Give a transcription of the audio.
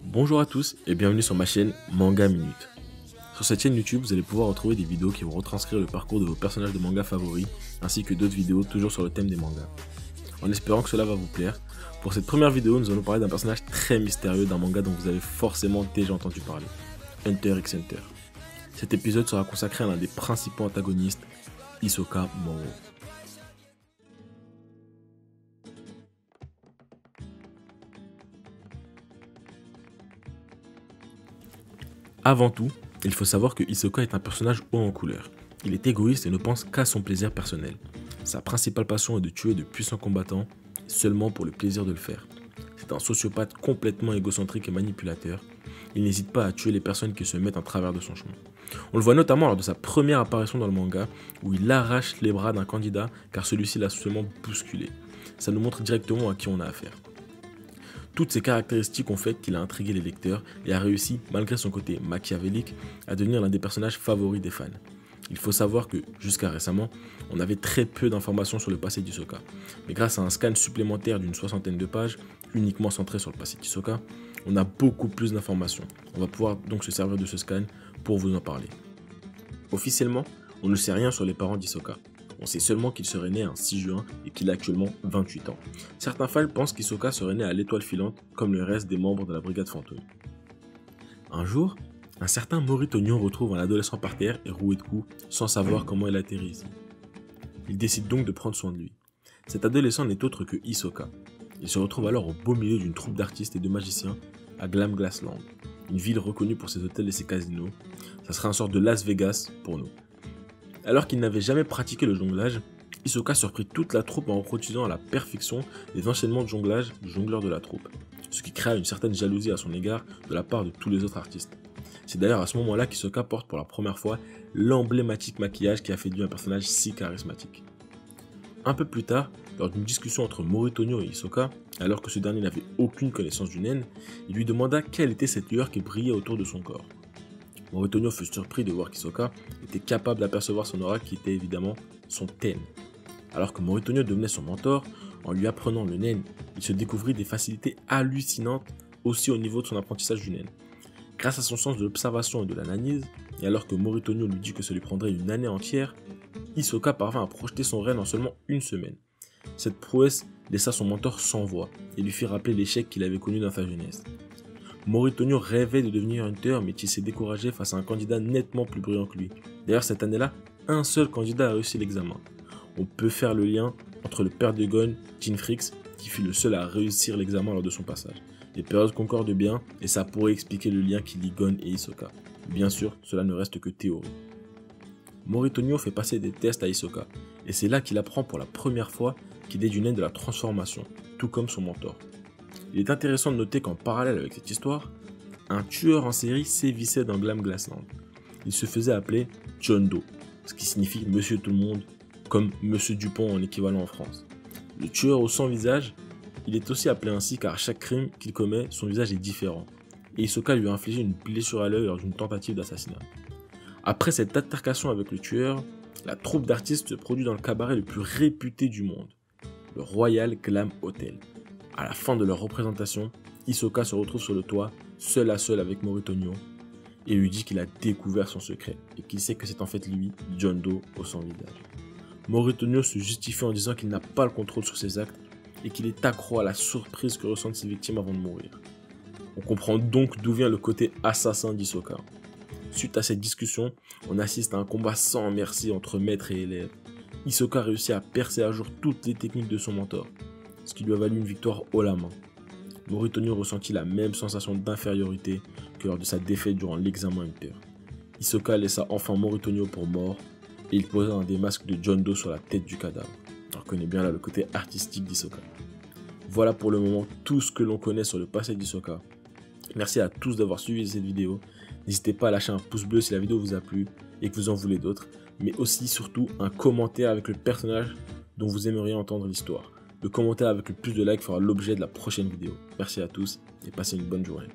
Bonjour à tous et bienvenue sur ma chaîne Manga Minute. Sur cette chaîne YouTube, vous allez pouvoir retrouver des vidéos qui vont retranscrire le parcours de vos personnages de manga favoris, ainsi que d'autres vidéos toujours sur le thème des mangas. En espérant que cela va vous plaire, pour cette première vidéo, nous allons parler d'un personnage très mystérieux d'un manga dont vous avez forcément déjà entendu parler, Hunter x Hunter. Cet épisode sera consacré à l'un des principaux antagonistes, Hisoka Moro. Avant tout, il faut savoir que Hisoka est un personnage haut en couleur. Il est égoïste et ne pense qu'à son plaisir personnel. Sa principale passion est de tuer de puissants combattants, seulement pour le plaisir de le faire. C'est un sociopathe complètement égocentrique et manipulateur. Il n'hésite pas à tuer les personnes qui se mettent en travers de son chemin. On le voit notamment lors de sa première apparition dans le manga, où il arrache les bras d'un candidat car celui-ci l'a seulement bousculé. Ça nous montre directement à qui on a affaire. Toutes ces caractéristiques ont fait qu'il a intrigué les lecteurs et a réussi, malgré son côté machiavélique, à devenir l'un des personnages favoris des fans. Il faut savoir que, jusqu'à récemment, on avait très peu d'informations sur le passé d'Hisoka. Mais grâce à un scan supplémentaire d'une 60aine de pages, uniquement centré sur le passé d'Hisoka, on a beaucoup plus d'informations. On va pouvoir donc se servir de ce scan pour vous en parler. Officiellement, on ne sait rien sur les parents d'Hisoka. On sait seulement qu'il serait né un 6 juin et qu'il a actuellement 28 ans. Certains fans pensent qu'Hisoka serait né à l'étoile filante comme le reste des membres de la brigade fantôme. Un jour, un certain Moritonio retrouve un adolescent par terre et roué de coups sans savoir comment il atterrit ici. Il décide donc de prendre soin de lui. Cet adolescent n'est autre que Hisoka. Il se retrouve alors au beau milieu d'une troupe d'artistes et de magiciens à Glam Glassland, une ville reconnue pour ses hôtels et ses casinos. Ça serait un sorte de Las Vegas pour nous. Alors qu'il n'avait jamais pratiqué le jonglage, Hisoka surprit toute la troupe en reproduisant à la perfection les enchaînements de jonglage du jongleur de la troupe, ce qui créa une certaine jalousie à son égard de la part de tous les autres artistes. C'est d'ailleurs à ce moment-là qu'Hisoka porte pour la première fois l'emblématique maquillage qui a fait de lui un personnage si charismatique. Un peu plus tard, lors d'une discussion entre Moritonio et Hisoka, alors que ce dernier n'avait aucune connaissance du naine, il lui demanda quelle était cette lueur qui brillait autour de son corps. Moritonio fut surpris de voir qu'Hisoka était capable d'apercevoir son aura qui était évidemment son ten. Alors que Moritonio devenait son mentor, en lui apprenant le naine, il se découvrit des facilités hallucinantes aussi au niveau de son apprentissage du naine. Grâce à son sens de l'observation et de l'analyse, et alors que Moritonio lui dit que ça lui prendrait une année entière, Hisoka parvint à projeter son rêve en seulement une semaine. Cette prouesse laissa son mentor sans voix et lui fit rappeler l'échec qu'il avait connu dans sa jeunesse. Moritonio rêvait de devenir Hunter, mais il s'est découragé face à un candidat nettement plus brillant que lui. D'ailleurs, cette année-là, un seul candidat a réussi l'examen. On peut faire le lien entre le père de Gon, Jinfrix, qui fut le seul à réussir l'examen lors de son passage. Les périodes concordent bien, et ça pourrait expliquer le lien qui lie Gon et Hisoka. Bien sûr, cela ne reste que théorie. Moritonio fait passer des tests à Hisoka, et c'est là qu'il apprend pour la première fois qu'il est du naine de la transformation, tout comme son mentor. Il est intéressant de noter qu'en parallèle avec cette histoire, un tueur en série sévissait dans Glam Glassland. Il se faisait appeler John Doe, ce qui signifie Monsieur Tout le Monde, comme Monsieur Dupont en équivalent en France. Le tueur au sans visage, il est aussi appelé ainsi car à chaque crime qu'il commet, son visage est différent. Et Hisoka lui a infligé une blessure à l'œil lors d'une tentative d'assassinat. Après cette altercation avec le tueur, la troupe d'artistes se produit dans le cabaret le plus réputé du monde, le Royal Glam Hotel. À la fin de leur représentation, Hisoka se retrouve sur le toit, seul à seul avec Moritonio, et lui dit qu'il a découvert son secret, et qu'il sait que c'est en fait lui, John Doe, au sans visage. Moritonio se justifie en disant qu'il n'a pas le contrôle sur ses actes, et qu'il est accro à la surprise que ressentent ses victimes avant de mourir. On comprend donc d'où vient le côté assassin d'Hisoka. Suite à cette discussion, on assiste à un combat sans merci entre maître et élève. Hisoka réussit à percer à jour toutes les techniques de son mentor, ce qui lui a valu une victoire haut la main. Moritonio ressentit la même sensation d'infériorité que lors de sa défaite durant l'examen Hunter. Hisoka laissa enfin Moritonio pour mort et il posa un des masques de John Doe sur la tête du cadavre. On reconnaît bien là le côté artistique d'Hisoka. Voilà pour le moment tout ce que l'on connaît sur le passé d'Hisoka. Merci à tous d'avoir suivi cette vidéo. N'hésitez pas à lâcher un pouce bleu si la vidéo vous a plu et que vous en voulez d'autres, mais aussi surtout un commentaire avec le personnage dont vous aimeriez entendre l'histoire. Le commentaire avec le plus de likes fera l'objet de la prochaine vidéo. Merci à tous et passez une bonne journée.